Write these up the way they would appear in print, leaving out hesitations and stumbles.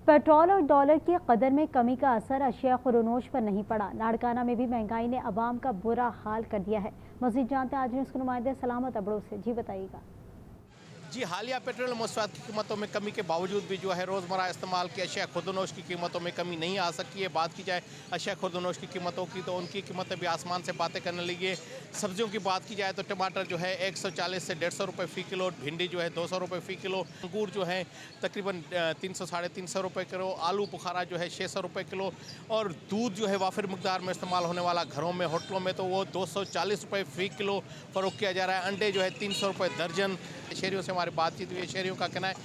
Petrol और dollar की कदर में कमी का असर अशिया खुरोनोश पर नहीं पड़ा। लाड़काना में भी महंगाई ने अवाम का बुरा हाल कर दिया है। मजीद जानते हैं आज न्यूज़ के नुमाइंदे सलामत अबड़ो से। जी बताइएगा। जी, हालिया पेट्रोल मसवाद की कीमतों में कमी के बावजूद भी जो है रोज़मर्रा इस्तेमाल की अशिया खुर्दनोश की कीमतों में कमी नहीं आ सकी है। बात की जाए अशिया खुर्दनोश की कीमतों की तो उनकी कीमतें भी आसमान से बातें करने लगी है। सब्जियों की बात की जाए तो टमाटर जो है 140 से 150 रुपये फ़ी किलो, भिंडी जो है 200 रुपये फ़ी किलो, अंगूर जो है तकरीबन 300 साढ़े 300 रुपये किलो, आलू बुखारा जो है 600 रुपये किलो और दूध जो है वाफिर मकदार में इस्तेमाल होने वाला घरों में होटलों में तो वो 240 रुपये फ़ी किलो फ़रोख्त किया जा रहा है। अंडे जो है 300 रुपये दर्जन। शहरियों से हमारी बातचीत हुई है। शहरियों का कहना है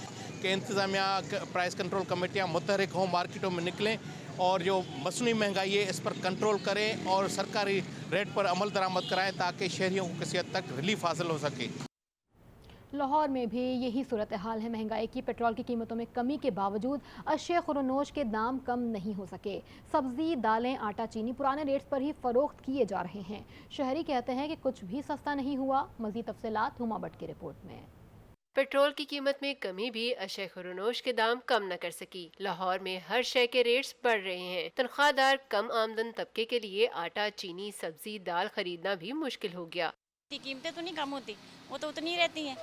कि इंतज़ामिया प्राइस कंट्रोल कमेटियाँ मुतहरिक हों, मार्केटों में निकलें और जो मसनूई महंगाई है इस पर कंट्रोल करें और सरकारी रेट पर अमल दरामद कराएं ताकि शहरियों को किसी हद तक रिलीफ हासिल हो सके। लाहौर में भी यही सूरत हाल है। महंगाई की पेट्रोल की कीमतों में कमी के बावजूद अशिया खुरोनोश के दाम कम नहीं हो सके। सब्जी, दालें, आटा, चीनी पुराने रेट्स पर ही फरोख्त किए जा रहे हैं। शहरी कहते हैं कि कुछ भी सस्ता नहीं हुआ। मज़ीद तफसीलात हुमा भट्ट की रिपोर्ट में। पेट्रोल की कीमत में कमी भी अशय खुरोनोश के दाम कम न कर सकी। लाहौर में हर शय के रेट्स बढ़ रहे हैं। तनख्वाहदार कम आमदन तबके के लिए आटा, चीनी, सब्जी, दाल खरीदना भी मुश्किल हो गया। कीमतें तो नहीं कम होती, वो तो उतनी ही रहती हैं,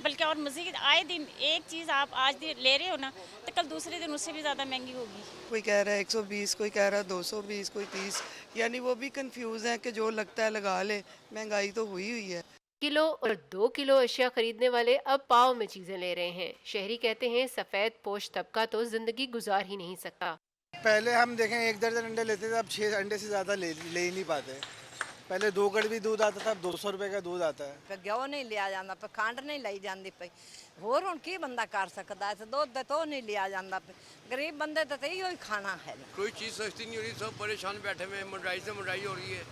बल्कि और मज़ीद आए दिन एक चीज़ आप आज ले रहे हो ना तो कल दूसरे दिन उससे भी ज़्यादा महंगी होगी। कोई कह रहा है 120, कोई कह रहा है 220, कोई 30, यानी वो भी कंफ्यूज है कि जो लगता है लगा ले। महंगाई तो हुई हुई है। किलो और 2 किलो अशिया खरीदने वाले अब पाव में चीजें ले रहे हैं। शहरी कहते हैं सफेद पोश तबका तो जिंदगी गुजार ही नहीं सकता। पहले हम देखें 1 दर्जन अंडे लेते थे, अब 6 अंडे से ज़्यादा ले ही नहीं पाते। पहले 2 कड़वी दूध आता था, अब 200 रुपए का दूध आता है। घ्यो नहीं लिया जाता पे, खंड नहीं लाई जाती पई, होर हुण की बंदा कर सकता है। दुध तो नहीं लिया जाता पे, गरीब बंदे तो इहो ही खाना है। कोई चीज़ सस्ती नहीं हो रही, सब परेशान बैठे हुए हैं। महंगाई से महंगाई हो रही है,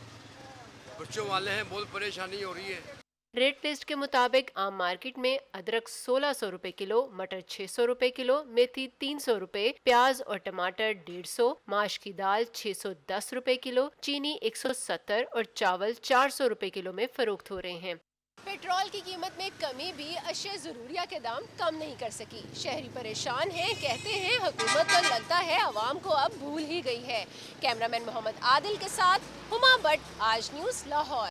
बच्चों वाले हैं, बहुत परेशानी हो रही है। रेट लिस्ट के मुताबिक आम मार्केट में अदरक 1600 रुपए किलो, मटर 600 रुपए किलो, मेथी 300 रुपए, प्याज और टमाटर 150, माश की दाल 610 रुपए किलो, चीनी 170 और चावल 400 रुपए किलो में फरोख्त हो रहे हैं। पेट्रोल की कीमत में कमी भी अशिया ज़रूरिया के दाम कम नहीं कर सकी। शहरी परेशान हैं, कहते हैं हुकूमत को लगता है आवाम को अब भूल ही गई है। कैमरामैन मोहम्मद आदिल के साथ हुमा भट्ट, आज न्यूज़, लाहौर।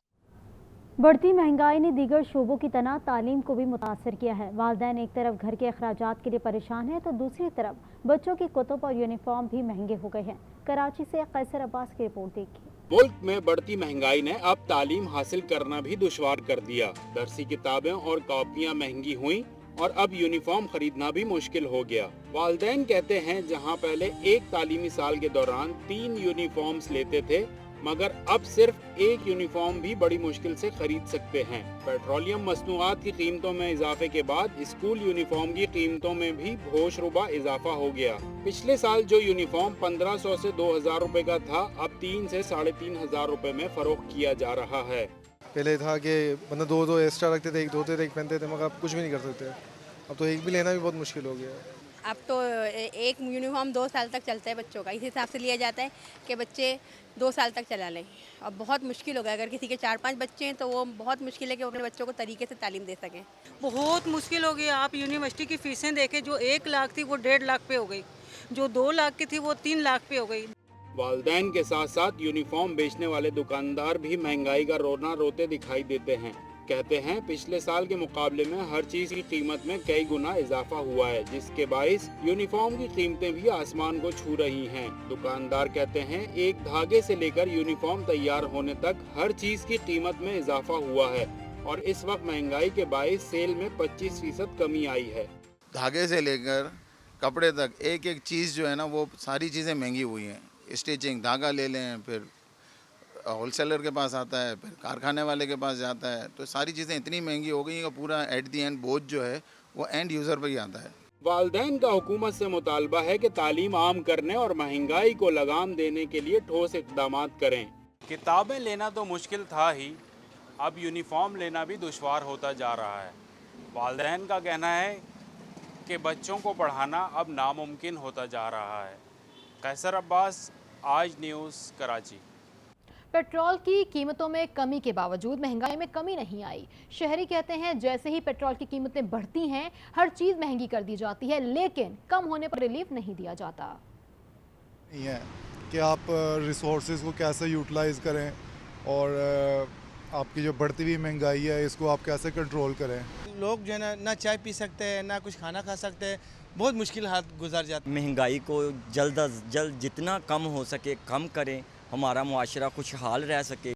बढ़ती महंगाई ने दीगर शोबों की तरह तालीम को भी मुतासर किया है। वालिदैन एक तरफ घर के अखराजात के लिए परेशान हैं तो दूसरी तरफ बच्चों की कुतुब और यूनिफॉर्म भी महंगे हो गए हैं। कराची से कैसर अब्बास की रिपोर्ट देखिए। मुल्क में बढ़ती महंगाई ने अब तालीम हासिल करना भी दुश्वार कर दिया। दरसी किताबें और कॉपियाँ महंगी हुई और अब यूनिफॉर्म खरीदना भी मुश्किल हो गया। वालिदैन कहते हैं जहाँ पहले एक तालीमी साल के दौरान 3 यूनिफॉर्म्स लेते थे, मगर अब सिर्फ एक यूनिफॉर्म भी बड़ी मुश्किल से खरीद सकते हैं। पेट्रोलियम मसनूआत की कीमतों में इजाफे के बाद स्कूल यूनिफॉर्म की कीमतों में भी होशरुबा इजाफा हो गया। पिछले साल जो यूनिफॉर्म 1500 से 2000 रुपए का था, अब 3 से 3500 रुपए में फरोख्त किया जा रहा है। पहले था कि मतलब 2 एक्स्ट्रा रखते थे, एक धोते थे, एक पहनते थे, मगर अब कुछ भी नहीं कर सकते। अब तो एक भी लेना भी बहुत मुश्किल हो गया है। अब तो एक यूनिफॉर्म 2 साल तक चलता है बच्चों का, इस हिसाब से लिया जाता है कि बच्चे 2 साल तक चला लें। अब बहुत मुश्किल हो गया, अगर किसी के 4-5 बच्चे हैं तो वो बहुत मुश्किल है कि वो अपने बच्चों को तरीके से तालीम दे सकें। बहुत मुश्किल हो गई। आप यूनिवर्सिटी की फ़ीसें देखें, जो 1 लाख थी वो 1.5 लाख पे हो गई, जो 2 लाख की थी वो 3 लाख पे हो गई। वालिदैन के साथ साथ यूनिफॉर्म बेचने वाले दुकानदार भी महंगाई का रोना रोते दिखाई देते हैं। कहते हैं पिछले साल के मुकाबले में हर चीज की कीमत में कई गुना इजाफा हुआ है, जिसके बाइस यूनिफॉर्म की कीमतें भी आसमान को छू रही हैं। दुकानदार कहते हैं एक धागे से लेकर यूनिफॉर्म तैयार होने तक हर चीज की कीमत में इजाफा हुआ है और इस वक्त महंगाई के बाइस सेल में 25% कमी आई है। धागे से लेकर कपड़े तक एक एक चीज़ जो है ना, वो सारी चीज़ें महंगी हुई हैं। स्टिचिंग, धागा ले लें, फिर होलसेलर के पास आता है, फिर कारखाने वाले के पास जाता है, तो सारी चीज़ें इतनी महंगी हो गई हैं कि पूरा एट दी एंड बोझ जो है वो एंड यूज़र पर ही आता है। वालिदैन का हुकूमत से मुतालबा है कि तालीम आम करने और महंगाई को लगाम देने के लिए ठोस इक़दाम करें। किताबें लेना तो मुश्किल था ही, अब यूनिफॉर्म लेना भी दुश्वार होता जा रहा है। वालिदैन का कहना है कि बच्चों को पढ़ाना अब नामुमकिन होता जा रहा है। कैसर अब्बास, आज न्यूज़, कराची। पेट्रोल की कीमतों में कमी के बावजूद महंगाई में कमी नहीं आई। शहरी कहते हैं जैसे ही पेट्रोल की कीमतें बढ़ती हैं हर चीज महंगी कर दी जाती है, लेकिन कम होने पर रिलीफ नहीं दिया जाता। नहीं है कि आप रिसोर्सेज को कैसे यूटिलाइज करें और आपकी जो बढ़ती हुई महंगाई है इसको आप कैसे कंट्रोल करें। लोग जो है ना चाय पी सकते हैं ना कुछ खाना खा सकते हैं, बहुत मुश्किल हाथ गुजार जाते। महंगाई को जल्द अज जल्द जितना कम हो सके कम करें, हमारा मुआशरा खुशहाल रह सके।